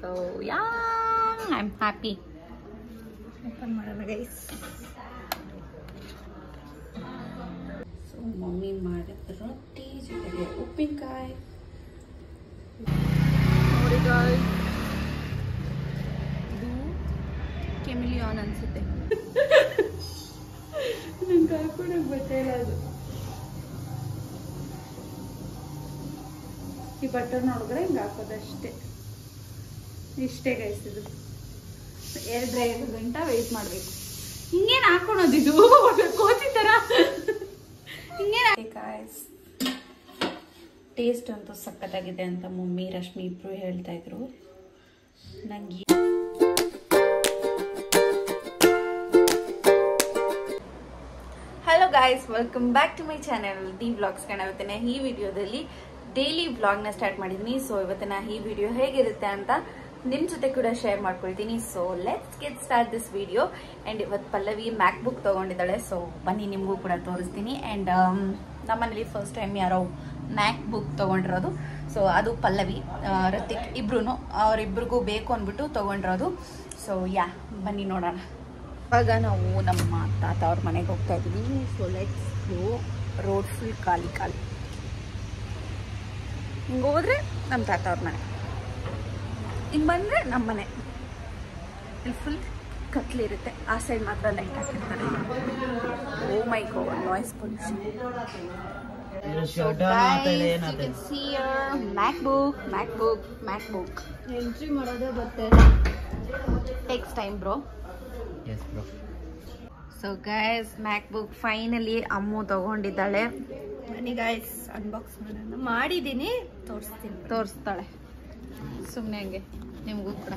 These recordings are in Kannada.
So yeah, I'm happy. Open ಮಾಡೋಣ ಗೈಸ್. ಸೊ ಮಮ್ಮಿ ಮಾಡಿದ ರೊಟ್ಟಿ ಜೊತೆಗೆ ಉಪ್ಪಿನಕಾಯಿ ನೋಡಿ ಗಾಯ್ಸ್, ಇದು ಕೆಮಿಲಿಯಾನ್ ಅನ್ಸುತ್ತೆ. ನಂಗೆ ಹಾಕೊಳಕ್ ಗೊತ್ತಿಲ್ಲ ಅದು. ಈ ಬಟನ್ ನೋಡಿದ್ರೆ ಹಿಂಗೆ ಹಾಕೋದಷ್ಟೇ, ಇಷ್ಟೇ ಗೈಸ್. ಇದು 2 ಗಂಟೆ ವೆಯ್ಟ್ ಮಾಡಬೇಕು. ಹಿಂಗೇನು ಹಾಕೊಳೋದು ಇದು ಕೋಚಿ ಥರ ಹಿಂಗೇನು ಗಾಯ್ಸ್. ಟೇಸ್ಟ್ ಅಂತೂ ಸಖತ್ತಾಗಿದೆ ಅಂತ ಮಮ್ಮಿ ರಶ್ಮಿ ಇಬ್ರು ಹೇಳ್ತಾ ಇದ್ರು. ನಂಗೆ hello guys, welcome back to my channel D vlogs. ಇವತ್ತಿನ ಈ ವಿಡಿಯೋದಲ್ಲಿ ಡೈಲಿ ವ್ಲಾಗ್ನ ಸ್ಟಾರ್ಟ್ ಮಾಡಿದ್ದೀನಿ. ಸೊ ಇವತ್ತಿನ ಈ ವಿಡಿಯೋ ಹೇಗಿರುತ್ತೆ ಅಂತ ನಿಮ್ಮ ಜೊತೆ ಕೂಡ ಶೇರ್ ಮಾಡ್ಕೊಳ್ತೀನಿ. So let's get start this video. And ಇವತ್ತು ಪಲ್ಲವಿ ಮ್ಯಾಕ್ ಬುಕ್ ತೊಗೊಂಡಿದ್ದಾಳೆ. ಸೊ ಬನ್ನಿ ನಿಮಗೂ ಕೂಡ ತೋರಿಸ್ತೀನಿ. ಆ್ಯಂಡ್ ನಮ್ಮನೇಲಿ ಫಸ್ಟ್ ಟೈಮ್ ಯಾರೋ ಮ್ಯಾಕ್ ಬುಕ್ ತೊಗೊಂಡಿರೋದು. ಸೊ ಅದು ಪಲ್ಲವಿ, ರತಿಕ್ ಇಬ್ರು, ಅವರಿಬ್ರಿಗೂ ಬೇಕು ಅಂದ್ಬಿಟ್ಟು ತೊಗೊಂಡಿರೋದು. ಸೊ ಯಾ ಬನ್ನಿ ನೋಡೋಣ. ಇವಾಗ ನಾವು ನಮ್ಮ ತಾತ ಅವ್ರ ಮನೆಗೆ ಹೋಗ್ತಾ ಇದ್ದೀವಿ. So let's go. Road full ಖಾಲಿ ಖಾಲಿ. ಹಿಂಗೆ ಹೋದ್ರೆ ನಮ್ಮ ತಾತ ಅವ್ರ ಮನೆ, ಹಿಂಗೆ ಬಂದರೆ ನಮ್ಮ ಮನೆ. ಇಲ್ಲಿ ಫುಲ್ ಕತ್ಲಿರುತ್ತೆ, ಆ ಸೈಡ್ ಮಾತ್ರ ಲೈಟ್ ಹಾಕಿರ್ತಾರೆ. Oh my god, noise pollution. MacBook. Entry ಮಾಡೋದೇ ಬರ್ತದೆ. Takes time bro. So guys, MacBook finally Ammu ತಗೊಂಡಿದ್ದಾಳೆ. ಬನ್ನಿ ಗೈಸ್, ಅನ್ಬಾಕ್ಸ್ ಮಾಡೋಣ. ಮಾಡಿದ್ದೀನಿ, ತೋರಿಸ್ತಾಳೆ ಸುಮ್ಮನೆ ಹಂಗೆ ನಿಮಗೂ ಕೂಡ.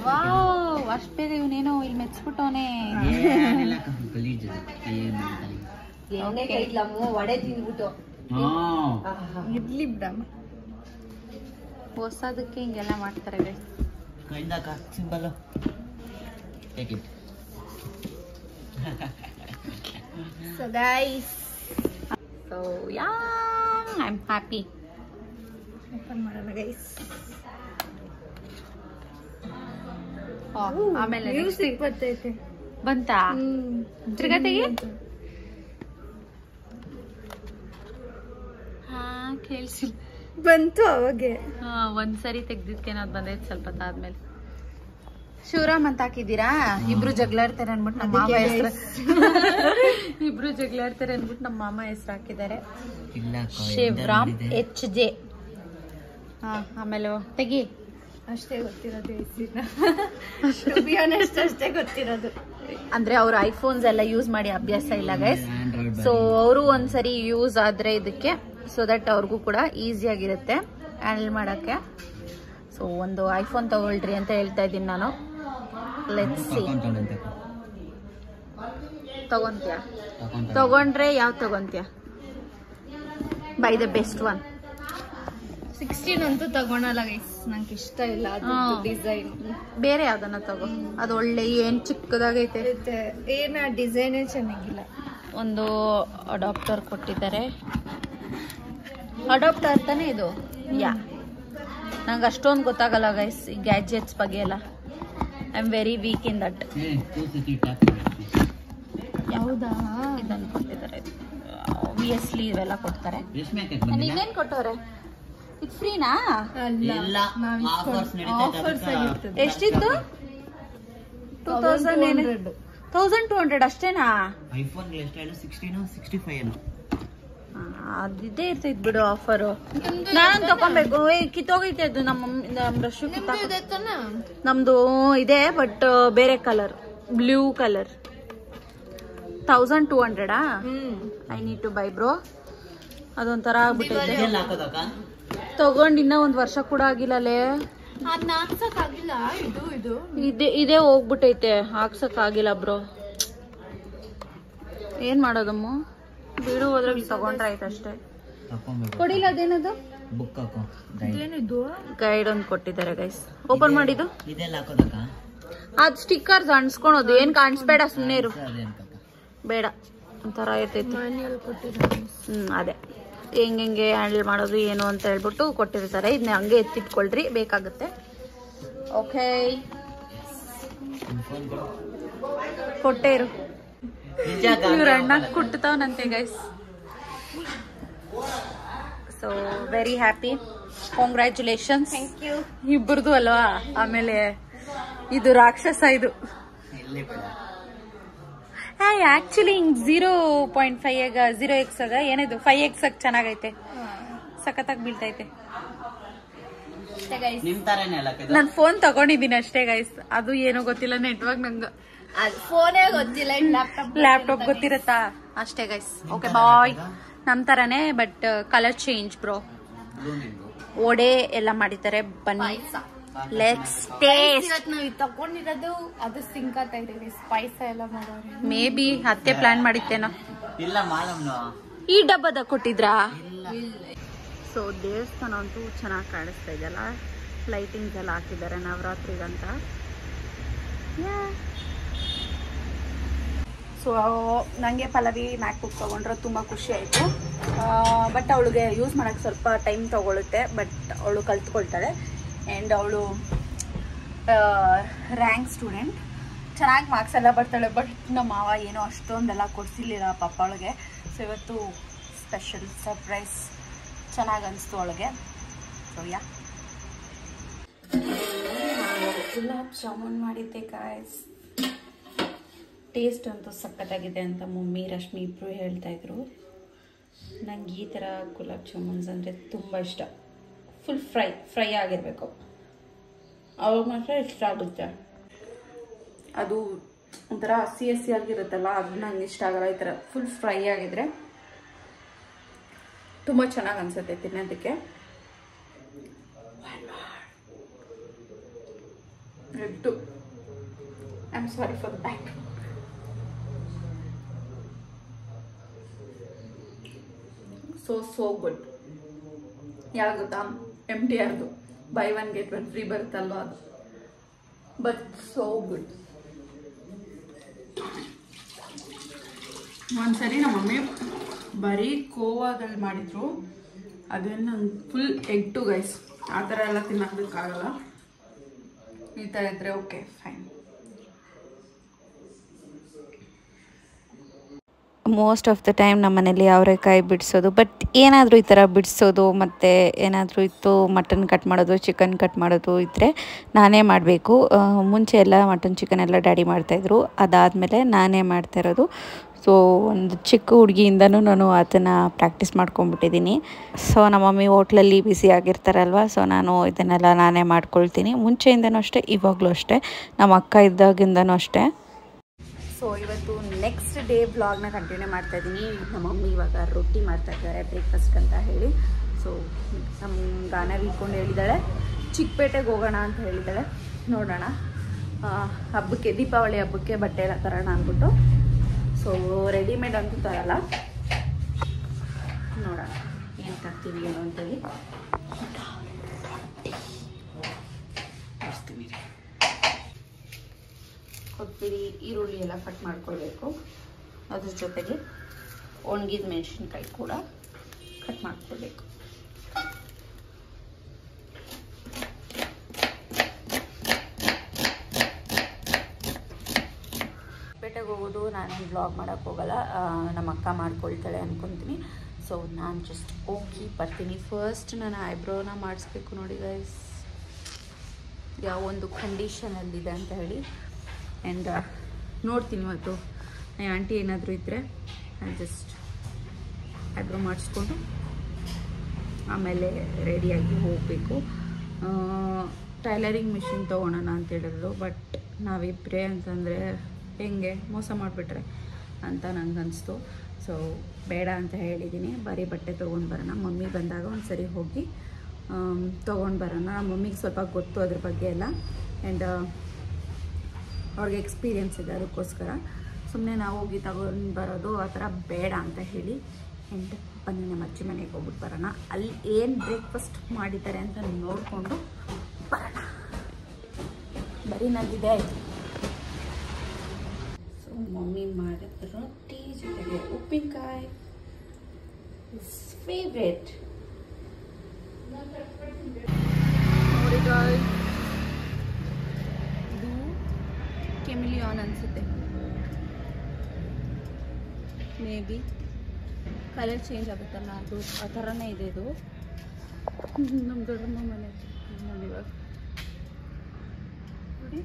ವಾವ್, ಅಷ್ಟು ಬೇಗ ಇವನೇನೋ ಇಲ್ಲಿ ಮೆಚ್ಚಿಬಿಟ್ಟವನೇ. ವಡೆ ತಿಂದ್ಬಿಟ್ಟು ಇರ್ಲಿ ಬಿಡಮ್ಮ. ಹೊಸದಕ್ಕೆ ಹಿಂಗೆಲ್ಲ ಮಾಡ್ತಾರೆ guys. So guys, so yeah, I'm happy. Open ಮಾಡೋಣ ಗೈಸ್. ಆಮೇಲೆ ಮ್ಯೂಸಿಕ್ ಬರ್ತೈತೆ. ಬಂತಾ ತಿರ್ಗಾ ತೆಗಿ. ಹಾ ಕೇಳಿಸಿಲ್ಲ, ಬಂತು ಅವಾಗೆ. ಒಂದ್ಸರಿ ತೆಗ್ದಿದ್ಕೆ ಅದು ಬಂದೈತೆ ಸ್ವಲ್ಪ ಆದ್ಮೇಲೆ. ಶಿವರಾಮ್ ಅಂತ ಹಾಕಿದ್ದೀರಾ? ಇಬ್ರು ಜಗಳಾಡ್ತಾರೆ ಅನ್ಬಿಟ್ಟು ನಮ್ಮ ಮಾಮ ಹೆಸರು ಹೆಸರು ಹಾಕಿದ್ದಾರೆ. ಶಿವರಾಮ್ HJ. ಆಮೇಲೆ ತೆಗಿ. ಅಷ್ಟೇ ಗೊತ್ತಿರೋದು ಅಷ್ಟೇ ಗೊತ್ತಿರೋದು. ಅಂದ್ರೆ ಅವ್ರು ಐಫೋನ್ಸ್ ಎಲ್ಲ ಯೂಸ್ ಮಾಡಿ ಅಭ್ಯಾಸ ಇಲ್ಲ ಗೈಸ್. ಸೊ ಅವರು ಒಂದ್ಸರಿ ಯೂಸ್ ಆದ್ರೆ ಇದಕ್ಕೆ, ಸೊ ದಟ್ ಅವ್ರಿಗೂ ಕೂಡ ಈಸಿ ಆಗಿರುತ್ತೆ ಹ್ಯಾಂಡಲ್ ಮಾಡಕ್ಕೆ. ಸೊ ಒಂದು ಐಫೋನ್ ತಗೊಳ್ರಿ ಅಂತ ಹೇಳ್ತಾ ಇದ್ದೀನಿ ನಾನು. Let's see. ತಗೊಂತೀಯ? ತಗೊಂಡ್ರೆ ಯಾವ್ದು ತಗೊಂತೀಯ? Buy the best one. 16 ಅಂತೂ ತಗೊಳಲ್ಲ ಗೈಸ್, ನಂಗೆ ಇಷ್ಟ ಇಲ್ಲ ಅದು ಡಿಸೈನ್. ಬೇರೆ ಯಾವ್ದನ್ನ ತಗೋ, ಅದು ಒಳ್ಳೆ ಏನ್ ಚಿಕ್ಕದಾಗೈತೆ. ಏನ ಡಿಸೈನೇ ಚೆನ್ನಾಗಿಲ್ಲ. ಒಂದು ಅಡಾಪ್ಟರ್ ಕೊಟ್ಟಿದ್ದಾರೆ. ಅಡಾಪ್ಟರ್ ತಾನೇ ಇದು? ಯಾ, ನಂಗೆ ಅಷ್ಟೊಂದು ಗೊತ್ತಾಗಲ್ಲ ಗೈಸ್ ಈ ಗ್ಯಾಜೆಟ್ಸ್ ಬಗ್ಗೆ ಎಲ್ಲ. I am very weak in that. ಯಾವ್ದಾ? ಇದನ್ನು ಕೊಟ್ಟಿದ್ದಾರೆ. ಆಬ್ವಿಯಸ್ಲಿ ಇವೆಲ್ಲ ಕೊಡ್ತಾರೆ. ನೀವೇನ್ ಕೊಟ್ಟವ್ರೆ? ಇದು ಫ್ರೀನಾ? ಎಷ್ಟಿತ್ತು? 2200 ಅಷ್ಟೇನಾ? ಅದಿದ್ದೇ ಇರ್ತೈತ್ ಬಿಡು ಆಫರು. ನಾನು ತಕೊಬೇಕು. ಕಿತ್ತೋಗೈತೆ ಅದು. ನಮ್ಮ ರಶು ನಮ್ದು ಇದೆ, ಬಟ್ ಬೇರೆ colour, blue colour. 1200. I need to buy bro. ಅದೊಂಥರ ಆಗ್ಬಿಟ್ಟೈತೆ. ತಗೊಂಡ್ ಇನ್ನ 1 ವರ್ಷ ಕೂಡ ಆಗಿಲ್ಲಲೇ. ಇದೇ ಹೋಗ್ಬಿಟ್ಟೈತೆ, ಹಾಕ್ಸಕ್ ಆಗಿಲ್ಲ ಬ್ರೋ. ಏನ್ ಮಾಡೋದಮ್ಮ, ಬಿಡು, ಹೋದ್ರಲ್ಲಿ ತಗೊಂಡ್ರೆ ಆಯ್ತು ಅಷ್ಟೇ. ಕೊಡಿಲ್ಲ ಅದೇನದು ಗೈಡ್ ಒಂದು ಕೊಟ್ಟಿದ್ದಾರೆ ಗೈಸ್. ಓಪನ್ ಮಾಡಿದ್ದು ಅದ್ ಸ್ಟಿಕ್ಕರ್ಸ್ ಅಂಟಿಸ್ಕೊಳೋದು. ಏನ್ ಕಾಣಿಸ್ಬೇಡ, ಸುಮ್ಮನೆ ಇರು. ಬೇಡ, ಒಂಥರ ಇರ್ತೈತಿ. ಅದೇ ಹೆಂಗೆ ಹ್ಯಾಂಡಲ್ ಮಾಡೋದು ಏನು ಅಂತ ಹೇಳ್ಬಿಟ್ಟು ಕೊಟ್ಟಿರ್ತಾರೆ. ಇದನ್ನ ಹಂಗೆ ಎತ್ತಿಟ್ಕೊಳ್ರಿ, ಬೇಕಾಗುತ್ತೆ. ಓಕೆ ಕೊಟ್ಟೆ ಇರು. ಇವ್ರ ಅಣ್ಣ ಕುಟ್ಟತಾವನಂತೆ guys. So very happy, congratulations. Thank you. ಇಬ್ಬರದು ಅಲ್ವಾ. ಆಮೇಲೆ ಇದು ರಾಕ್ಷಸ ಇದು ಆಕ್ಚುಲಿ ಹಿಂಗ್ 0.5 0x ಆಗ ಏನಿದು 5x ಆಗ ಚೆನ್ನಾಗೈತೆ, ಸಖತ್ತಾಗಿ ಬೀಳ್ತೈತೆ. ನಾನ್ ಫೋನ್ ತಗೊಂಡಿದ್ದೀನಿ ಅಷ್ಟೇ ಗೈಸ್, ಅದು ಏನೋ ಗೊತ್ತಿಲ್ಲ, ನೆಟ್ವರ್ಕ್ ನಂಗೆ ಫೋನೇ ಗೊತ್ತಿಲ್ಲ, ಲ್ಯಾಪ್ಟಾಪ್ ಗೊತ್ತಿರತ್ತಾ ಅಷ್ಟೇ ಗೈಸ್. Okay bye. ನಮ್ ತರಾನೇ ಬಟ್ ಕಲರ್ ಚೇಂಜ್ ಬ್ರೋ. ಓಡೆ ಎಲ್ಲ ಮಾಡಿದ್ದಾರೆ, ಬನ್ನಿ ಲೆಟ್ಸ್ ಟೇಸ್ಟ್. ಇವತ್ತು ನಾವು ತಗೊಂಡಿರೋದು ಅದು ಸಿಂಕತ್ತ ಇದೆ, ಸ್ಪೈಸ್ ಎಲ್ಲ ಮಾಡೋರು. ಮೇ ಬಿ ಅತ್ತೆ ಪ್ಲಾನ್ ಮಾಡಿತ್ತೇನೋ. ಈ ಡಬ್ಬದ ಕೊಟ್ಟಿದ್ರಾ? ಸೊ ದೇವಸ್ಥಾನ ಅಂತೂ ಚೆನ್ನಾಗಿ ಕಾಣಿಸ್ತಾ ಇದೆಯಲ್ಲ, ಲೈಟಿಂಗ್ಸ್ ಎಲ್ಲ ಹಾಕಿದ್ದಾರೆ ನವರಾತ್ರಿಗಂತ. ಸೊ ನನಗೆ ಪಲ್ಲವಿ ಮ್ಯಾಕ್ ಬುಕ್ ತೊಗೊಂಡ್ರೆ ತುಂಬ ಖುಷಿ ಆಯಿತು. ಬಟ್ ಅವಳಿಗೆ ಯೂಸ್ ಮಾಡೋಕ್ಕೆ ಸ್ವಲ್ಪ ಟೈಮ್ ತೊಗೊಳುತ್ತೆ, ಬಟ್ ಅವಳು ಕಲ್ತ್ಕೊಳ್ತಾಳೆ. ಆ್ಯಂಡ್ ಅವಳು ರ್ಯಾಂಕ್ ಸ್ಟೂಡೆಂಟ್, ಚೆನ್ನಾಗಿ ಮಾರ್ಕ್ಸ್ ಎಲ್ಲ ಬರ್ತಾಳೆ. ಬಟ್ ನಮ್ಮ ಮಾವ ಏನೋ ಅಷ್ಟೊಂದೆಲ್ಲ ಕೊಡಿಸಿರ್ಲಿಲ್ಲ ಪಾಪ ಅವಳಿಗೆ. ಸೊ ಇವತ್ತು ಸ್ಪೆಷಲ್ ಸರ್ಪ್ರೈಸ್ ಚೆನ್ನಾಗಿ ಅನಿಸ್ತು ಅವಳಿಗೆ. ಸೊ ಗುಲಾಬ್ ಜಾಮೂನ್ ಮಾಡಿದ್ದೆ ಗಾಯ್ಸ್. ಟೇಸ್ಟ್ ಅಂತೂ ಸಖತ್ತಾಗಿದೆ ಅಂತ ಮಮ್ಮಿ ರಶ್ಮಿ ಇಬ್ಬರು ಹೇಳ್ತಾಯಿದ್ರು. ನಂಗೆ ಈ ಥರ ಗುಲಾಬ್ ಜಾಮೂನ್ಸ್ ಅಂದರೆ ತುಂಬ ಇಷ್ಟ. ಫುಲ್ ಫ್ರೈ ಆಗಿರಬೇಕು, ಅವಾಗ ಮಾತ್ರ ಇಷ್ಟ ಆಗುತ್ತೆ. ಅದು ಒಂಥರ ಹಸಿ ಆಗಿರುತ್ತಲ್ಲ, ಅದು ನಂಗೆ ಇಷ್ಟ ಆಗಲ್ಲ. ಈ ಥರ ಫುಲ್ ಫ್ರೈ ಆಗಿದ್ರೆ ತುಂಬ ಚೆನ್ನಾಗಿ ಅನಿಸುತ್ತೆ ತಿನ್ನೋದಕ್ಕೆ. I am sorry for the back. So good. ಯಾವ್ದು ಗೊತ್ತಾ? MTRದು ಬೈ 1 get 1 ಫ್ರೀ ಬರುತ್ತಲ್ವ ಅದು. But so good. ಒಂದ್ಸರಿ ನಮ್ಮ ಮಮ್ಮಿ ಬರೀ ಕೋವಾದಲ್ಲಿ ಮಾಡಿದ್ರು, ಅದೇನು ನಂಗೆ ಫುಲ್ ಎಗ್ ಟು ಗೈಸ್. ಆ ಥರ ಎಲ್ಲ ತಿನ್ನೋದಕ್ಕಾಗಲ್ಲ, ಈ ಥರ ಇದ್ರೆ okay fine. Most of the time ನಮ್ಮ ಮನೇಲಿ ಅವರೆಕಾಯಿ ಬಿಡಿಸೋದು, ಬಟ್ ಏನಾದರೂ ಈ ಥರ ಬಿಡಿಸೋದು ಮತ್ತು ಏನಾದರೂ ಇತ್ತು ಮಟನ್ ಕಟ್ ಮಾಡೋದು, ಚಿಕನ್ ಕಟ್ ಮಾಡೋದು ಇದ್ದರೆ ನಾನೇ ಮಾಡಬೇಕು. ಮುಂಚೆ ಎಲ್ಲ ಮಟನ್ ಚಿಕನ್ ಎಲ್ಲ ಡ್ಯಾಡಿ ಮಾಡ್ತಾಯಿದ್ರು, ಅದಾದಮೇಲೆ ನಾನೇ ಮಾಡ್ತಾಯಿರೋದು. ಸೊ ಒಂದು ಚಿಕ್ಕ ಹುಡುಗಿಯಿಂದನೂ ನಾನು ಅದನ್ನು ಪ್ರಾಕ್ಟೀಸ್ ಮಾಡ್ಕೊಂಡ್ಬಿಟ್ಟಿದ್ದೀನಿ. ಸೊ ನಮ್ಮ ಮಮ್ಮಿ ಹೋಟ್ಲಲ್ಲಿ ಬಿಸಿ ಆಗಿರ್ತಾರಲ್ವ, ಸೊ ನಾನು ಇದನ್ನೆಲ್ಲ ನಾನೇ ಮಾಡ್ಕೊಳ್ತೀನಿ. ಮುಂಚೆಯಿಂದನೂ ಅಷ್ಟೇ, ಇವಾಗಲೂ ಅಷ್ಟೇ, ನಮ್ಮ ಅಕ್ಕ ಇದ್ದಾಗಿಂದನೂ ಅಷ್ಟೇ. ಸೊ ಇವತ್ತು ನೆಕ್ಸ್ಟ್ ಡೇ ಬ್ಲಾಗ್ನ ಕಂಟಿನ್ಯೂ ಮಾಡ್ತಾ ಇದ್ದೀನಿ. ನಮ್ಮ ಮಮ್ಮಿ ಇವಾಗ ರೊಟ್ಟಿ ಮಾಡ್ತಾ ಇದ್ದಾರೆ ಬ್ರೇಕ್ಫಾಸ್ಟ್ ಅಂತ ಹೇಳಿ. ಸೊ ನಮ್ಮ ಗಾನ ಇಟ್ಕೊಂಡು ಹೇಳಿದ್ದಾಳೆ ಚಿಕ್ಕಪೇಟೆಗೆ ಹೋಗೋಣ ಅಂತ ಹೇಳಿದ್ದಾಳೆ. ನೋಡೋಣ, ಹಬ್ಬಕ್ಕೆ, ದೀಪಾವಳಿ ಹಬ್ಬಕ್ಕೆ ಬಟ್ಟೆ ಎಲ್ಲ ತರೋಣ ಅಂದ್ಬಿಟ್ಟು. ಸೊ ರೆಡಿಮೇಡ್ ಅಂತೂ ತರಲ್ಲ, ನೋಡೋಣ ಏನು ತರ್ತೀವಿ ಏನು ಅಂತೇಳಿ. ಕೊತ್ತಂಬರಿ, ಈರುಳ್ಳಿ ಎಲ್ಲ ಕಟ್ ಮಾಡ್ಕೊಳ್ಬೇಕು. ಅದ್ರ ಜೊತೆಗೆ ಒಣಗಿದ ಮೆಣಸಿನ್ಕಾಯಿ ಕೂಡ ಕಟ್ ಮಾಡ್ಕೊಳ್ಬೇಕು. ಪೇಟೆಗೆ ಹೋಗೋದು ನಾನೇನು ಬ್ಲಾಗ್ ಮಾಡೋಕ್ಕೆ ಹೋಗಲ್ಲ, ನಮ್ಮ ಅಕ್ಕ ಮಾಡ್ಕೊಳ್ತಾಳೆ ಅಂದ್ಕೊತೀನಿ. ಸೊ ನಾನು ಜಸ್ಟ್ ಹೋಗಿ ಬರ್ತೀನಿ. ಫಸ್ಟ್ ನಾನು ಐಬ್ರೋನ ಮಾಡಿಸ್ಬೇಕು ನೋಡಿ ಗೈಸ್, ಯಾವ ಒಂದು ಕಂಡೀಷನಲ್ಲಿದೆ ಅಂತ ಹೇಳಿ. ಆ್ಯಂಡ್ ನೋಡ್ತೀನಿ ಇವತ್ತು ಆಂಟಿ ಏನಾದರೂ ಇದ್ದರೆ ಜಸ್ಟ್ ಐಬ್ರೋ ಮಾಡಿಸ್ಕೊಂಡು ಆಮೇಲೆ ರೆಡಿಯಾಗಿ ಹೋಗಬೇಕು. ಟೈಲರಿಂಗ್ ಮಿಷಿನ್ ತೊಗೊಳೋಣ ಅಂತ ಹೇಳಿದ್ರು, ಬಟ್ ನಾವಿಬ್ಬರೇ ಅಂತಂದರೆ ಹೆಂಗೆ ಮೋಸ ಮಾಡಿಬಿಟ್ರೆ ಅಂತ ನಂಗೆ ಅನಿಸ್ತು. ಸೊ ಬೇಡ ಅಂತ ಹೇಳಿದ್ದೀನಿ, ಬರೀ ಬಟ್ಟೆ ತೊಗೊಂಡು ಬರೋಣ. ಮಮ್ಮಿ ಬಂದಾಗ ಒಂದು ಸರಿ ಹೋಗಿ ತೊಗೊಂಡು ಬರೋಣ. ಮಮ್ಮಿಗೆ ಸ್ವಲ್ಪ ಗೊತ್ತು ಅದ್ರ ಬಗ್ಗೆ ಎಲ್ಲ, ಆ್ಯಂಡ್ ಅವ್ರಿಗೆ ಎಕ್ಸ್ಪೀರಿಯೆನ್ಸ್ ಇದೆ, ಅದಕ್ಕೋಸ್ಕರ ಸುಮ್ಮನೆ ನಾವು ಹೋಗಿ ತಗೊಂಡು ಬರೋದು ಆ ಥರ ಬೇಡ ಅಂತ ಹೇಳಿ. ಆ್ಯಂಡ್ ಬನ್ನಿ ನಮ್ಮ ಅಜ್ಜಿ ಮನೆಗೆ ಹೋಗ್ಬಿಟ್ಟು ಬರೋಣ. ಅಲ್ಲಿ ಏನು ಬ್ರೇಕ್ಫಾಸ್ಟ್ ಮಾಡಿದ್ದಾರೆ ಅಂತ ನೋಡಿಕೊಂಡು ಬರೋಣ. ಬರೀ ನಂದಿದೆ ಆಯಿತು. ಸೊ ಮಮ್ಮಿ ಮಾಡಿದ ರೊಟ್ಟಿ ಜೊತೆಗೆ ಉಪ್ಪಿನಕಾಯಿ ಇಸ್ ಫೇವ್ರೇಟ್. ನೋಡಿ ಬ್ರೌನ್ ಅನ್ಸುತ್ತೆ, ಮೇ ಬಿ ಕಲರ್ ಚೇಂಜ್ ಆಗುತ್ತಲ್ಲ ಅದು ಆ ಥರನೇ ಇದೆ ಇದು. ನಮ್ಮ ದೊಡ್ಡಮ್ಮ ಮನೆ ನೋಡಿ ಇವಾಗ ನೋಡಿ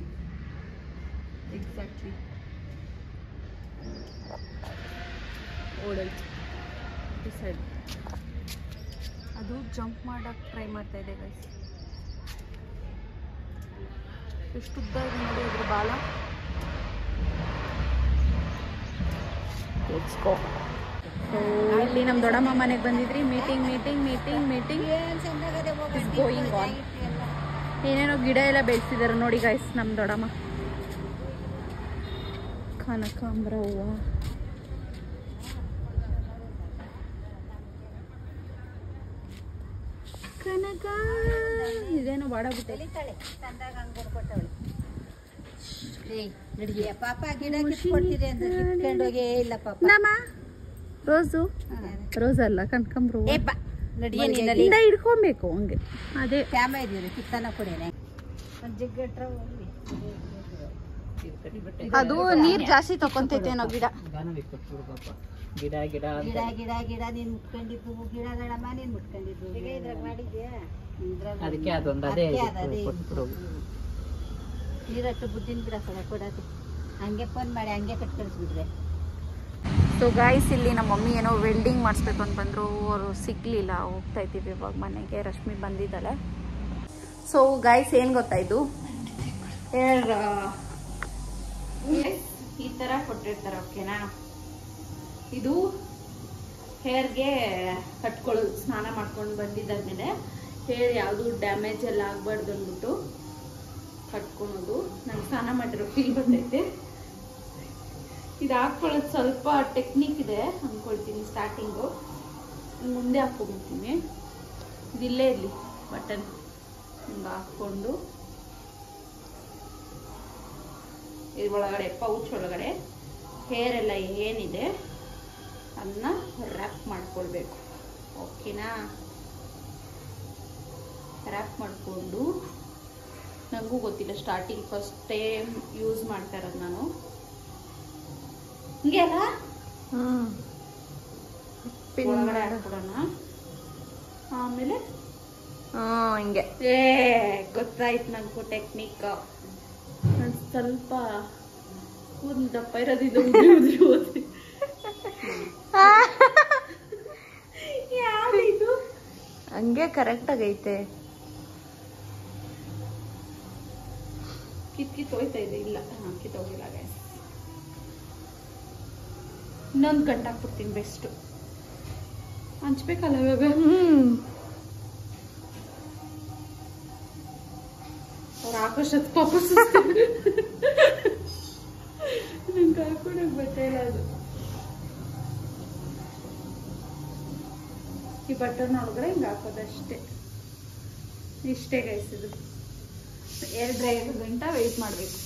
ಎಕ್ಸಾಕ್ಟ್ಲಿ ಓಡಾಯ್ತು ಡಿಸೈಡ್. ಅದು ಜಂಪ್ ಮಾಡಕ್ಕೆ ಟ್ರೈ ಮಾಡ್ತಾ ಇದೆ ಗೈಸ್. ಎಷ್ಟು ಉದ್ದ ಇದೆ ನೋಡಿ ಅದ್ರ ಬಾಲ. Let's go. ಇಲ್ಲಿ ನಮ್ಮ ದೊಡ್ಡಮ್ಮ ಮನೆಗೆ ಬಂದಿದ್ರಿ. Meeting is going on. ಏನೇನೋ ಗಿಡ ಎಲ್ಲ ಬೆಳೆಸಿದಾರೆ ನೋಡಿ ಗೈಸ್ ನಮ್ಮ ದೊಡ್ಡಮ್ಮ. ಕನಕಾಂಬರ ಹೂವು, ಕನಕ ಇದೇನೋ ಬಾಡಾಬಿಟ್ಟೆ. ಪಾಪ ಗಿಡ ಕಿತ್ಕೊಡ್ತೀರಿ ಅಂದ್ರೆ ಕಿತ್ಕೊಂಡೋಗೇ ಇಲ್ಲ ಪಾಪ. ರೋಸು ರೋಸ್ ಅಲ್ಲ ಕನಕಾಂಬರ ಹಿಡ್ಕೊಬೇಕು ಹಂಗೆ. ಅದೇ ಕ್ಯಾಮ ಇದೀರಿ ಕಿತ್ತನ ಕೊಡೇನೆ. ಅದು ನೀರ್ ಜಾಸ್ತಿ ತಕೊಂತೈತೆ ಏನೋ ಗಿಡ. ಗಿಡ ಗಿಡ ಗಿಡ ಗಿಡ ಗಿಡ ನೀನ್ ಮುಟ್ಕೊಂಡಿದ್ದು ಗಿಡಗಳಮ್ಮ ನೀನ್ ಮುಟ್ಕೊಂಡಿದ್ದು ಇದ್ರಾಗ ಮಾಡಿದ್ಯಾ. ಅದಕ್ಕೆ ಅದೊಂದು ಅದೇ ನೀರಟ್ಟು ಬುದ್ಧಿನ ಗಿಡ ಕೊಡೋದು. ಹಂಗೆ ಫೋನ್ ಮಾಡಿ ಹಂಗೆ ಕಟ್ ಕಳಿಸ್ಬಿಟ್ರೆ. ಸೊ ಗಾಯ್ಸ್ ಇಲ್ಲಿ ನಮ್ಮ ಮಮ್ಮಿ ಏನೋ ವೆಲ್ಡಿಂಗ್ ಮಾಡಿಸ್ಬೇಕು ಅಂತ ಬಂದರು, ಅವರು ಸಿಗ್ಲಿಲ್ಲ. ಹೋಗ್ತಾ ಇದ್ದೀವಿ ಇವಾಗ ಮನೆಗೆ. ರಶ್ಮಿ ಬಂದಿದ್ದಾಳೆ. ಸೊ ಗಾಯ್ಸ್ ಏನು ಗೊತ್ತಾಯ್ತು, ಹೇರ್ ಈ ಥರ ಕೊಟ್ಟಿರ್ತಾರೆ ಓಕೆನಾ. ಇದು ಹೇರ್ಗೆ ಕಟ್ಕೊಳ್ಳೋದು. ಸ್ನಾನ ಮಾಡ್ಕೊಂಡು ಬಂದಿದ್ದಾದ್ಮೇಲೆ ಹೇರ್ ಯಾವುದು ಡ್ಯಾಮೇಜ್ ಎಲ್ಲ ಆಗಬಾರ್ದು ಅಂದ್ಬಿಟ್ಟು ಕಟ್ಕೊಳೋದು. ನಂಗೆ ಸ್ನಾನ ಮಾಡಿರೋ ಫೀಲ್ ಬಂದೈತೆ. ಇದು ಹಾಕ್ಕೊಳ್ಳೋದು ಸ್ವಲ್ಪ ಟೆಕ್ನಿಕ್ ಇದೆ ಅಂದ್ಕೊಳ್ತೀನಿ. ಸ್ಟಾರ್ಟಿಂಗು ಮುಂದೆ ಹಾಕ್ಕೊಂಡ್ಬಿಡ್ತೀನಿ. ಇದಿಲ್ಲೇ ಇರಲಿ ಬಟನ್ ಹಿಂಗೆ ಹಾಕ್ಕೊಂಡು ಇದ್ರೊಳಗಡೆ ಪೌಚ್ ಒಳಗಡೆ ಹೇರ್ ಎಲ್ಲ ಏನಿದೆ ಅದನ್ನ ರ್ಯಾಪ್ ಮಾಡ್ಕೊಳ್ಬೇಕು ಓಕೆನಾ. ರ್ಯಾಪ್ ಮಾಡಿಕೊಂಡು, ನನಗೂ ಗೊತ್ತಿಲ್ಲ ಸ್ಟಾರ್ಟಿಂಗ್ ಫಸ್ಟ್ ಟೈಮ್ ಯೂಸ್ ಮಾಡ್ತಾ ಇರೋದು ನಾನು. ಹಿಂಗೆ ಅಲ್ಲ ಒಳಗಡೆ ಹಾಕ್ಬಿಡೋಣ. ಆಮೇಲೆ ಹಿಂಗೆ ಗೊತ್ತಾಯ್ತು ನನಗೂ ಟೆಕ್ನಿಕ್. ನಾನು ಸ್ವಲ್ಪ ಕೂದಲು ದಪ್ಪ ಇರೋದಿದ್ದು ಯಾವ್ದು ಹಂಗೆ ಕರೆಕ್ಟ್ ಆಗೈತೆ. ಕಿತ್ತೋಯ್ತಾ ಇದೆ. ಇಲ್ಲ ಕಿತ್ತೋಗಿಲ್ಲ ಗೈಸ್. ಇನ್ನೊಂದು ಗಂಟೆ ಹಾಕ್ಬಿಡ್ತೀನಿ ಬೆಸ್ಟ್. ಹಂಚ್ಬೇಕಲ್ಲ ಇವಾಗ. ಅವ್ರು ಹಾಕೋಷ್ಟೊತ್ತು ಪಾಪ ನಂಗೆ ಹಾಕೊಳಕ್ ಬಟ್ಟೆ ಇಲ್ಲ ಅದು. ಈ ಬಟನ್ ಒಳಗಡೆ ಹಿಂಗೆ ಹಾಕೋದಷ್ಟೇ. ಇಷ್ಟೇ ಗೈಸ್. ಇದು 2 ಗಂಟೆ ವೆಯ್ಟ್ ಮಾಡಬೇಕು.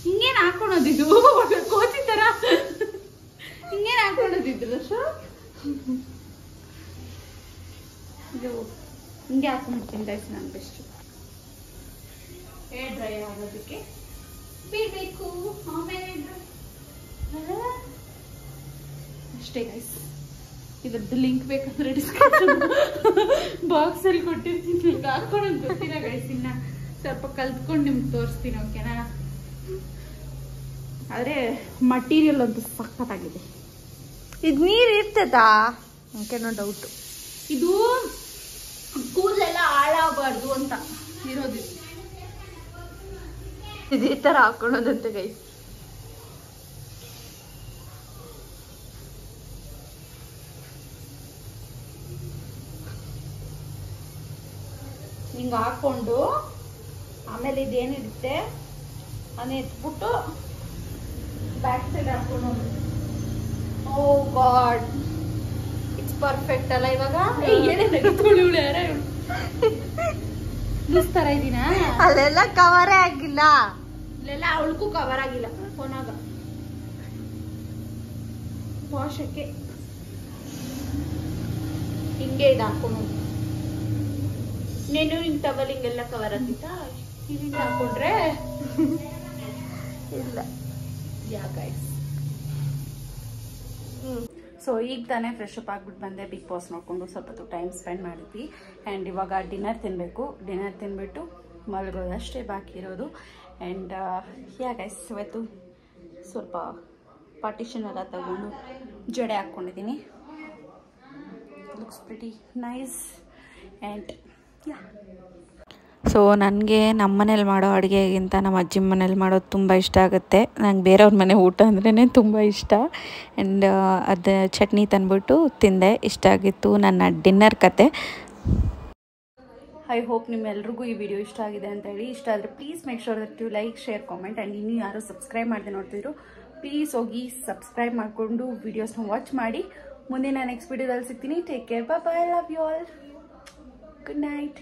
ಹಿಂಗೇನು ಹಾಕೊಳೋದಿದ್ದು ಕೋತಿ ಥರ ಹಿಂಗೇನು ಹಾಕೊಳೋದಿದ್ರು ಇದು ಹಿಂಗೆ ಹಾಕೊಂಡ್ಬಿಡ್ತೀನಿ ಗೈಸ್. ನಾನು ಬೆಸ್ಟ್ ಹೇರ್ ಡ್ರೈ ಆಗೋದಕ್ಕೆ ಬಿಡಬೇಕು. ಆಮೇಲೆ ಅಷ್ಟೇ ಗೈಸ್. ಇದ್ರದ್ದು ಲಿಂಕ್ ಬೇಕಂದ್ರೆ ಡಿಸ್ಕ್ರಿಪ್ಷನ್ ಬಾಕ್ಸ್ ಅಲ್ಲಿ ಕೊಟ್ಟಿರ್ತೀನಿ. ಈಗ ಹಾಕೊಳೋದು ಗೊತ್ತಿಲ್ಲ ಗೈಸ್. ಇನ್ನ ಸ್ವಲ್ಪ ಕಲ್ತ್ಕೊಂಡು ನಿಮ್ಗೆ ತೋರಿಸ್ತೀನಿ ಓಕೆನಾ. ಆದ್ರೆ ಮಟೀರಿಯಲ್ ಅಂತೂ ಸಖತ್ತಾಗಿದೆ. ಇದು ನೀರು ಇರ್ತದಾ ಓಕೆನೋ ಡೌಟು. ಇದು ಕೂದಲೆಲ್ಲ ಹಾಳಾಗಬಾರ್ದು ಅಂತ ಇರೋದಿಲ್ಲ. ಇದು ಈ ಥರ ಹಾಕೊಳ್ಳೋದಂತೆ ಗೈಸ್. ಹಿಂಗೆ ಹಾಕೊಂಡು ಆಮೇಲೆ ಇದೇನಿರುತ್ತೆ ಅದನ್ನ ಎತ್ಬಿಟ್ಟು ಬ್ಯಾಕ್ ಸೈಡ್ ಹಾಕೊಂಡು. ಓ ಗಾಡ್, ಇಟ್ಸ್ ಪರ್ಫೆಕ್ಟ್ ಅಲ್ಲ ಇವಾಗ. ತರ ಇದೀನ ಅಲ್ಲೆಲ್ಲ ಕವರೇ ಆಗಿಲ್ಲ. ಇಲ್ಲೆಲ್ಲ ಅವಳಕ್ಕೂ ಕವರ್ ಆಗಿಲ್ಲ ಫೋನಾಗ. ವಾಶಕ್ಕೆ ಹಿಂಗೆ ಇದು ಹಾಕೊಂಡು ನೀನು ನಿಮ್ ಟವಲ್ ಹಿಂಗೆಲ್ಲ ಕವರ್ ಆಗಿತ್ತಾ? ಹಿಂಗೆ ಹಾಕೊಂಡ್ರೆ ಇಲ್ಲ ಯಾ ಗೈಸ್. ಸೊ ಈಗ ತಾನೇ ಫ್ರೆಶ್ ಅಪ್ ಆಗ್ಬಿಟ್ಟು ಬಂದೆ. ಬಿಗ್ ಬಾಸ್ ನೋಡಿಕೊಂಡು ಸ್ವಲ್ಪ ಹೊತ್ತು ಟೈಮ್ ಸ್ಪೆಂಡ್ ಮಾಡಿದ್ವಿ. ಆ್ಯಂಡ್ ಇವಾಗ ಡಿನ್ನರ್ ತಿನ್ನಬೇಕು. ಡಿನ್ನರ್ ತಿನ್ಬಿಟ್ಟು ಮಲಗೋದು ಅಷ್ಟೇ ಬಾಕಿ ಇರೋದು. ಆ್ಯಂಡ್ ಯಾ ಗೈಸ್, ಇವತ್ತು ಸ್ವಲ್ಪ ಪಾರ್ಟಿಷನ್ ಎಲ್ಲ ತಗೊಂಡು ಜಡೆ ಹಾಕ್ಕೊಂಡಿದ್ದೀನಿ. Looks pretty nice. And yeah, so ನನಗೆ ನಮ್ಮ ಮನೇಲಿ ಮಾಡೋ ಅಡುಗೆಗಿಂತ ನಮ್ಮ ಅಜ್ಜಿ ಮನೇಲಿ ಮಾಡೋದು ತುಂಬ ಇಷ್ಟ ಆಗುತ್ತೆ. ನಂಗೆ ಬೇರೆಯವ್ರ ಮನೆ ಊಟ ಅಂದ್ರೇ ತುಂಬ ಇಷ್ಟ. ಆ್ಯಂಡ್ ಅದು ಚಟ್ನಿ ತಂದ್ಬಿಟ್ಟು ತಿಂದೆ, ಇಷ್ಟ ಆಗಿತ್ತು ನನ್ನ ಡಿನ್ನರ್ ಕತೆ. ಐ ಹೋಪ್ ನಿಮ್ಮೆಲ್ರಿಗೂ ಈ ವಿಡಿಯೋ ಇಷ್ಟ ಆಗಿದೆ ಅಂತ ಹೇಳಿ. ಇಷ್ಟ ಆದರೆ please make sure that you like, share, comment. And ಇನ್ನೂ ಯಾರು ಸಬ್ಸ್ಕ್ರೈಬ್ ಮಾಡದೆ ನೋಡ್ತಿದ್ರು ಪ್ಲೀಸ್ ಹೋಗಿ ಸಬ್ಸ್ಕ್ರೈಬ್ ಮಾಡಿಕೊಂಡು ವಿಡಿಯೋಸ್ನ ವಾಚ್ ಮಾಡಿ. ಮುಂದಿನ ನೆಕ್ಸ್ಟ್ ವಿಡಿಯೋದಲ್ಲಿ ಸಿಗ್ತೀನಿ. Take care, bye, love you all, good night.